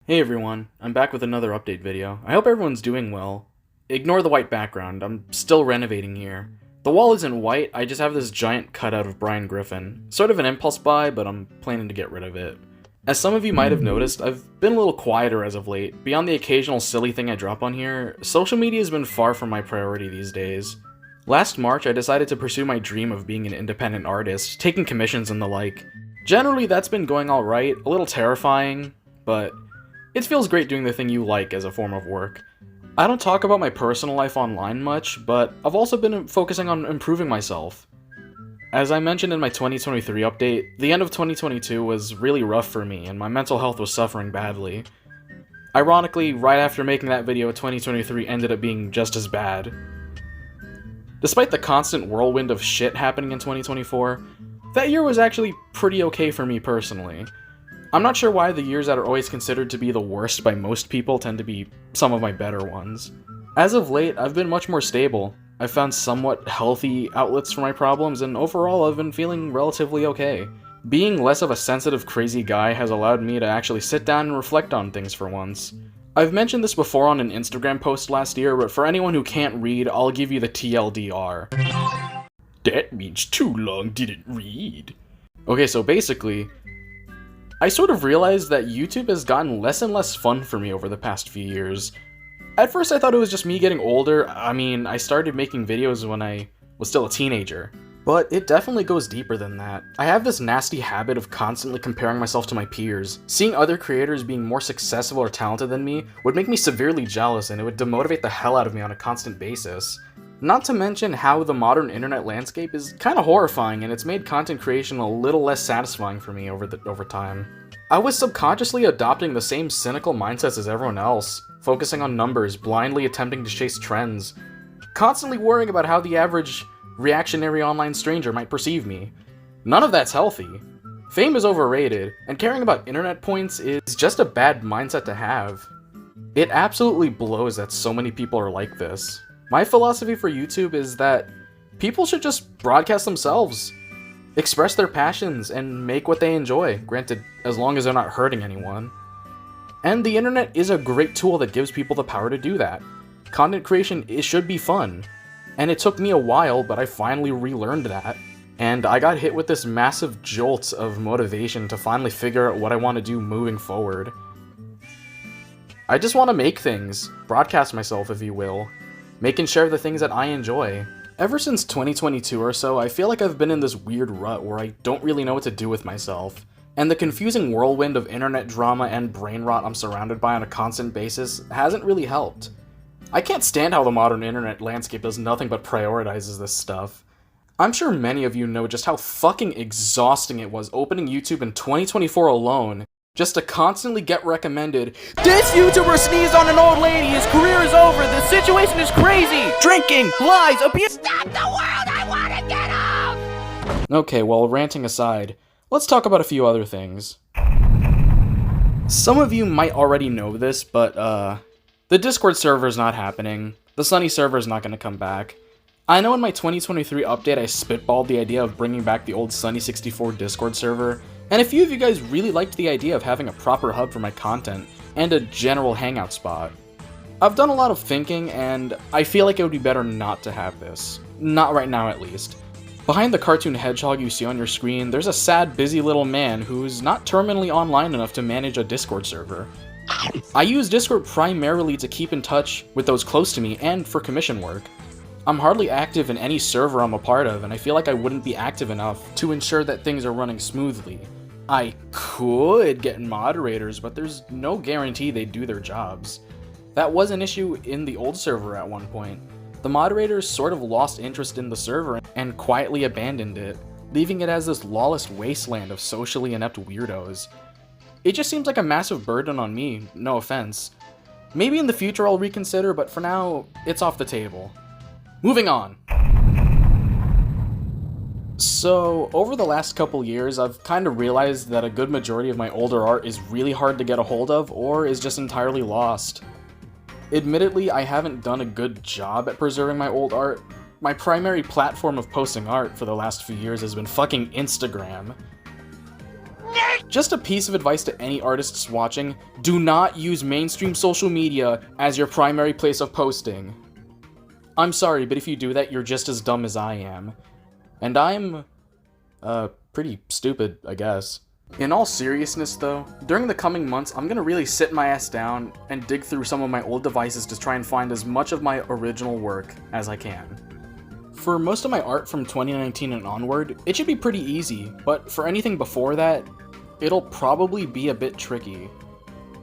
Hey everyone, I'm back with another update video. I hope everyone's doing well. Ignore the white background, I'm still renovating here. The wall isn't white, I just have this giant cutout of Brian Griffin. Sort of an impulse buy, but I'm planning to get rid of it. As some of you might have noticed, I've been a little quieter as of late. Beyond the occasional silly thing I drop on here, social media has been far from my priority these days. Last March, I decided to pursue my dream of being an independent artist, taking commissions and the like. Generally, that's been going alright, a little terrifying, but it feels great doing the thing you like as a form of work. I don't talk about my personal life online much, but I've also been focusing on improving myself. As I mentioned in my 2023 update, the end of 2022 was really rough for me, and my mental health was suffering badly. Ironically, right after making that video, 2023 ended up being just as bad. Despite the constant whirlwind of shit happening in 2024, that year was actually pretty okay for me personally. I'm not sure why the years that are always considered to be the worst by most people tend to be some of my better ones. As of late, I've been much more stable. I've found somewhat healthy outlets for my problems, and overall I've been feeling relatively okay. Being less of a sensitive, crazy guy has allowed me to actually sit down and reflect on things for once. I've mentioned this before on an Instagram post last year, but for anyone who can't read, I'll give you the TLDR. That means too long didn't read. Okay, so basically, I sort of realized that YouTube has gotten less and less fun for me over the past few years. At first I thought it was just me getting older. I started making videos when I was still a teenager. But it definitely goes deeper than that. I have this nasty habit of constantly comparing myself to my peers. Seeing other creators being more successful or talented than me would make me severely jealous, and it would demotivate the hell out of me on a constant basis. Not to mention how the modern internet landscape is kinda horrifying, and it's made content creation a little less satisfying for me over time. I was subconsciously adopting the same cynical mindsets as everyone else, focusing on numbers, blindly attempting to chase trends, constantly worrying about how the average reactionary online stranger might perceive me. None of that's healthy. Fame is overrated, and caring about internet points is just a bad mindset to have. It absolutely blows that so many people are like this. My philosophy for YouTube is that people should just broadcast themselves, express their passions, and make what they enjoy, granted, as long as they're not hurting anyone. And the internet is a great tool that gives people the power to do that. Content creation, it should be fun. And it took me a while, but I finally relearned that. And I got hit with this massive jolt of motivation to finally figure out what I want to do moving forward. I just want to make things, broadcast myself if you will, make and share the things that I enjoy. Ever since 2022 or so, I feel like I've been in this weird rut where I don't really know what to do with myself. And the confusing whirlwind of internet drama and brain rot I'm surrounded by on a constant basis hasn't really helped. I can't stand how the modern internet landscape does nothing but prioritizes this stuff. I'm sure many of you know just how fucking exhausting it was opening YouTube in 2024 alone, just to constantly get recommended, "This YouTuber sneezed on an old lady, his career is over, the situation is crazy, drinking, lies, abuse." Stop the world, I wanna get off! Okay, well, ranting aside, let's talk about a few other things. Some of you might already know this, but the Discord server's not happening, the Sunny server's not gonna come back. I know in my 2023 update I spitballed the idea of bringing back the old Sunny64 Discord server, and a few of you guys really liked the idea of having a proper hub for my content, and a general hangout spot. I've done a lot of thinking, and I feel like it would be better not to have this. Not right now, at least. Behind the cartoon hedgehog you see on your screen, there's a sad, busy little man who's not terminally online enough to manage a Discord server. I use Discord primarily to keep in touch with those close to me and for commission work. I'm hardly active in any server I'm a part of, and I feel like I wouldn't be active enough to ensure that things are running smoothly. I could get moderators, but there's no guarantee they'd do their jobs. That was an issue in the old server at one point. The moderators sort of lost interest in the server and quietly abandoned it, leaving it as this lawless wasteland of socially inept weirdos. It just seems like a massive burden on me, no offense. Maybe in the future I'll reconsider, but for now, it's off the table. Moving on. So, over the last couple years, I've kind of realized that a good majority of my older art is really hard to get a hold of, or is just entirely lost. Admittedly, I haven't done a good job at preserving my old art. My primary platform of posting art for the last few years has been fucking Instagram. Just a piece of advice to any artists watching, do not use mainstream social media as your primary place of posting. I'm sorry, but if you do that, you're just as dumb as I am. And I'm, pretty stupid, I guess. In all seriousness though, during the coming months, I'm gonna really sit my ass down and dig through some of my old devices to try and find as much of my original work as I can. For most of my art from 2019 and onward, it should be pretty easy, but for anything before that, it'll probably be a bit tricky.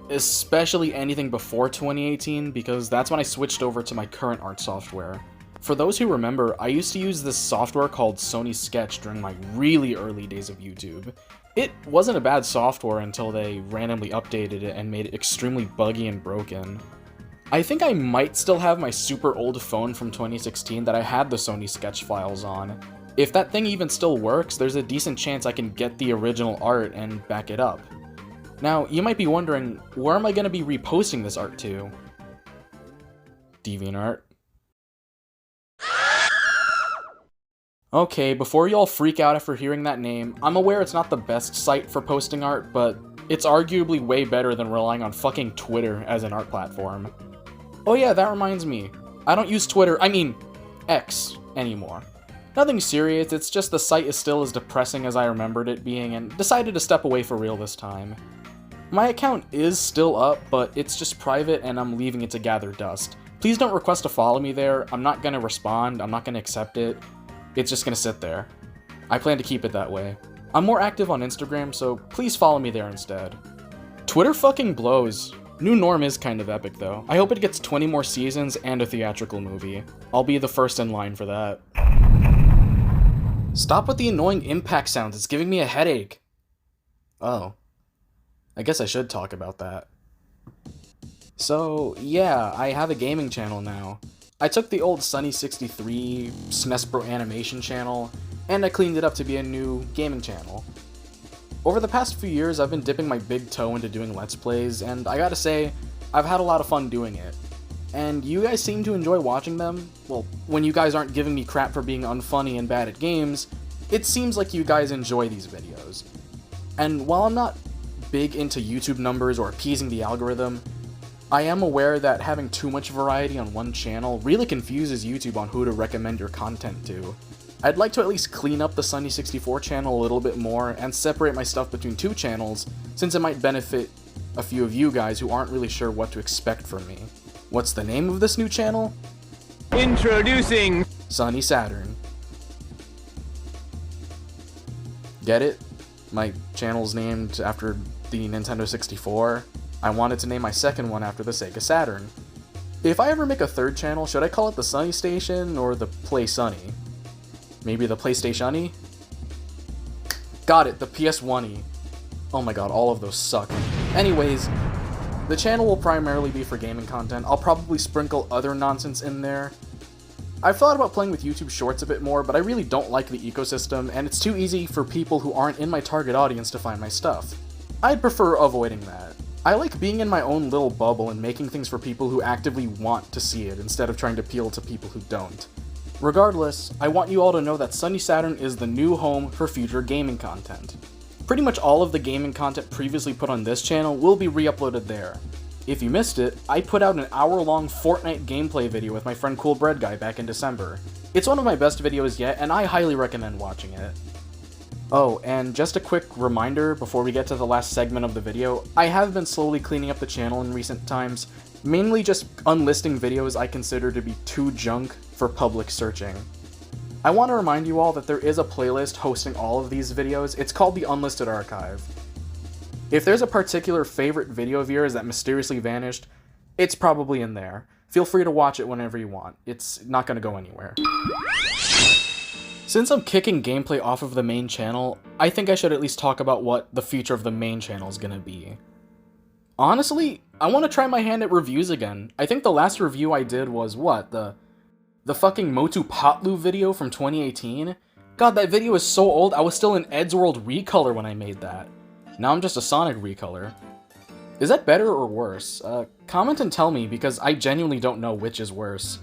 Especially anything before 2018, because that's when I switched over to my current art software. For those who remember, I used to use this software called Sony Sketch during my really early days of YouTube. It wasn't a bad software until they randomly updated it and made it extremely buggy and broken. I think I might still have my super old phone from 2016 that I had the Sony Sketch files on. If that thing even still works, there's a decent chance I can get the original art and back it up. Now, you might be wondering, where am I going to be reposting this art to? DeviantArt. Okay, before y'all freak out after hearing that name, I'm aware it's not the best site for posting art, but it's arguably way better than relying on fucking Twitter as an art platform. Oh yeah, that reminds me. I don't use Twitter, I mean, X, anymore. Nothing serious, it's just the site is still as depressing as I remembered it being and decided to step away for real this time. My account is still up, but it's just private and I'm leaving it to gather dust. Please don't request to follow me there, I'm not gonna respond, I'm not gonna accept it. It's just gonna sit there. I plan to keep it that way. I'm more active on Instagram, so please follow me there instead. Twitter fucking blows. New Norm is kind of epic though. I hope it gets 20 more seasons and a theatrical movie. I'll be the first in line for that. Stop with the annoying impact sounds, it's giving me a headache. Oh. I guess I should talk about that. So, yeah, I have a gaming channel now. I took the old Sunny63 SNES Bro animation channel, and I cleaned it up to be a new gaming channel. Over the past few years, I've been dipping my big toe into doing Let's Plays, and I gotta say, I've had a lot of fun doing it. And you guys seem to enjoy watching them. Well, when you guys aren't giving me crap for being unfunny and bad at games, it seems like you guys enjoy these videos. And while I'm not big into YouTube numbers or appeasing the algorithm, I am aware that having too much variety on one channel really confuses YouTube on who to recommend your content to. I'd like to at least clean up the Sunny64 channel a little bit more and separate my stuff between two channels, since it might benefit a few of you guys who aren't really sure what to expect from me. What's the name of this new channel? Introducing Sunny Saturn. Get it? My channel's named after the Nintendo 64. I wanted to name my second one after the Sega Saturn. If I ever make a third channel, should I call it the Sunny Station or the Play Sunny? Maybe the PlayStation-y? Got it, the PS1-y. Oh my god, all of those suck. Anyways, the channel will primarily be for gaming content. I'll probably sprinkle other nonsense in there. I've thought about playing with YouTube Shorts a bit more, but I really don't like the ecosystem, and it's too easy for people who aren't in my target audience to find my stuff. I'd prefer avoiding that. I like being in my own little bubble and making things for people who actively want to see it, instead of trying to appeal to people who don't. Regardless, I want you all to know that Sunny Saturn is the new home for future gaming content. Pretty much all of the gaming content previously put on this channel will be re-uploaded there. If you missed it, I put out an hour-long Fortnite gameplay video with my friend Cool Bread Guy back in December. It's one of my best videos yet, and I highly recommend watching it. Oh, and just a quick reminder before we get to the last segment of the video, I have been slowly cleaning up the channel in recent times, mainly just unlisting videos I consider to be too junk for public searching. I want to remind you all that there is a playlist hosting all of these videos. It's called the Unlisted Archive. If there's a particular favorite video of yours that mysteriously vanished, it's probably in there. Feel free to watch it whenever you want. It's not going to go anywhere. Since I'm kicking gameplay off of the main channel, I think I should at least talk about what the future of the main channel is going to be. Honestly, I want to try my hand at reviews again. I think the last review I did was, what, the fucking Motu Potlu video from 2018? God, that video is so old, I was still in Ed's World Recolor when I made that. Now I'm just a Sonic Recolor. Is that better or worse? Comment and tell me, because I genuinely don't know which is worse.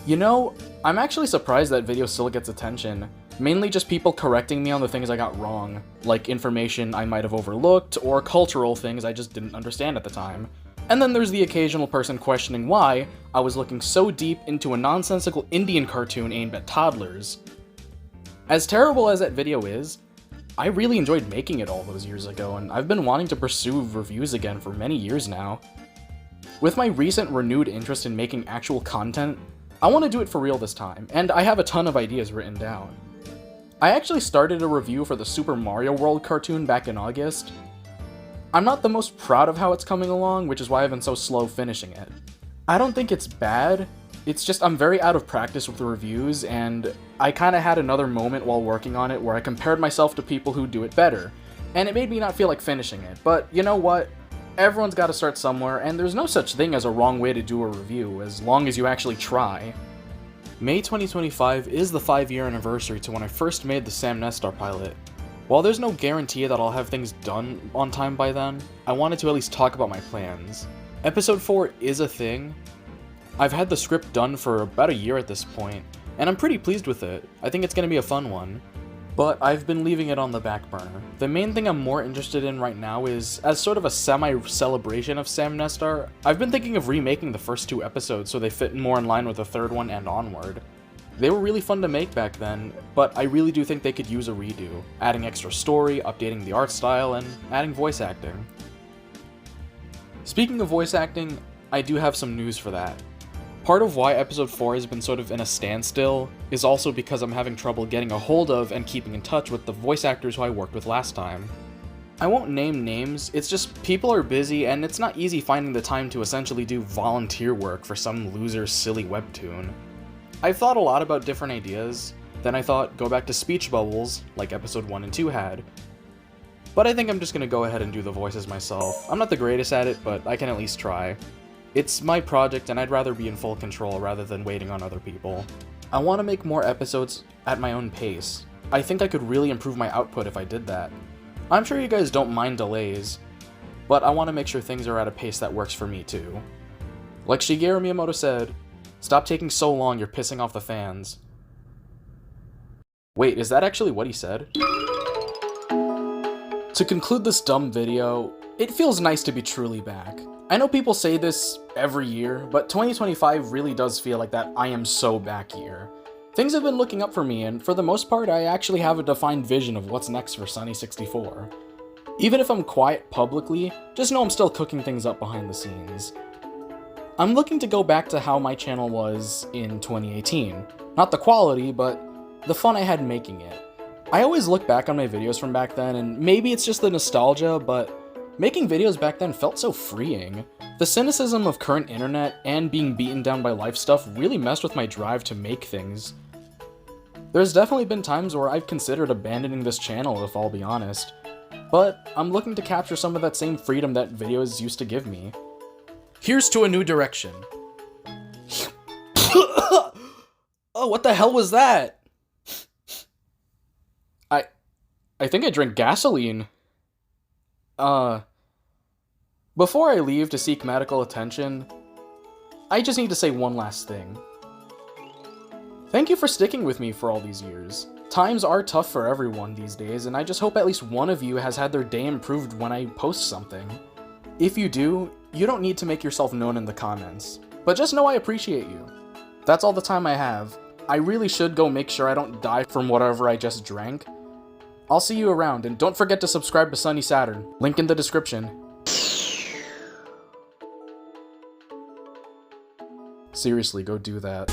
You know, I'm actually surprised that video still gets attention. Mainly just people correcting me on the things I got wrong, like information I might have overlooked, or cultural things I just didn't understand at the time. And then there's the occasional person questioning why I was looking so deep into a nonsensical Indian cartoon aimed at toddlers. As terrible as that video is, I really enjoyed making it all those years ago, and I've been wanting to pursue reviews again for many years now. With my recent renewed interest in making actual content, I want to do it for real this time, and I have a ton of ideas written down. I actually started a review for the Super Mario World cartoon back in August. I'm not the most proud of how it's coming along, which is why I've been so slow finishing it. I don't think it's bad, it's just I'm very out of practice with the reviews, and I kinda had another moment while working on it where I compared myself to people who do it better, and it made me not feel like finishing it, but you know what? Everyone's gotta start somewhere, and there's no such thing as a wrong way to do a review, as long as you actually try. May 2025 is the 5-year anniversary to when I first made the Sam Nestor pilot. While there's no guarantee that I'll have things done on time by then, I wanted to at least talk about my plans. Episode 4 is a thing. I've had the script done for about a year at this point, and I'm pretty pleased with it. I think it's going to be a fun one. But I've been leaving it on the back burner. The main thing I'm more interested in right now is, as sort of a semi-celebration of Sam Nestor, I've been thinking of remaking the first 2 episodes so they fit more in line with the 3rd one and onward. They were really fun to make back then, but I really do think they could use a redo, adding extra story, updating the art style, and adding voice acting. Speaking of voice acting, I do have some news for that. Part of why episode 4 has been sort of in a standstill is also because I'm having trouble getting a hold of and keeping in touch with the voice actors who I worked with last time. I won't name names, it's just people are busy and it's not easy finding the time to essentially do volunteer work for some loser's silly webtoon. I've thought a lot about different ideas, then I thought go back to speech bubbles, like episode 1 and 2 had. But I think I'm just gonna go ahead and do the voices myself. I'm not the greatest at it, but I can at least try. It's my project and I'd rather be in full control rather than waiting on other people. I want to make more episodes at my own pace. I think I could really improve my output if I did that. I'm sure you guys don't mind delays, but I want to make sure things are at a pace that works for me too. Like Shigeru Miyamoto said, "Stop taking so long, you're pissing off the fans." Wait, is that actually what he said? To conclude this dumb video, it feels nice to be truly back. I know people say this every year, but 2025 really does feel like that I am so back year. Things have been looking up for me, and for the most part, I actually have a defined vision of what's next for Sunny64. Even if I'm quiet publicly, just know I'm still cooking things up behind the scenes. I'm looking to go back to how my channel was in 2018. Not the quality, but the fun I had making it. I always look back on my videos from back then, and maybe it's just the nostalgia, but making videos back then felt so freeing. The cynicism of current internet and being beaten down by life stuff really messed with my drive to make things. There's definitely been times where I've considered abandoning this channel, if I'll be honest. But I'm looking to capture some of that same freedom that videos used to give me. Here's to a new direction. Oh, what the hell was that? I think I drank gasoline. Before I leave to seek medical attention, I just need to say one last thing. Thank you for sticking with me for all these years. Times are tough for everyone these days, and I just hope at least one of you has had their day improved when I post something. If you do, you don't need to make yourself known in the comments, but just know I appreciate you. That's all the time I have. I really should go make sure I don't die from whatever I just drank. I'll see you around, and don't forget to subscribe to Sunny Saturn. Link in the description. Seriously, go do that.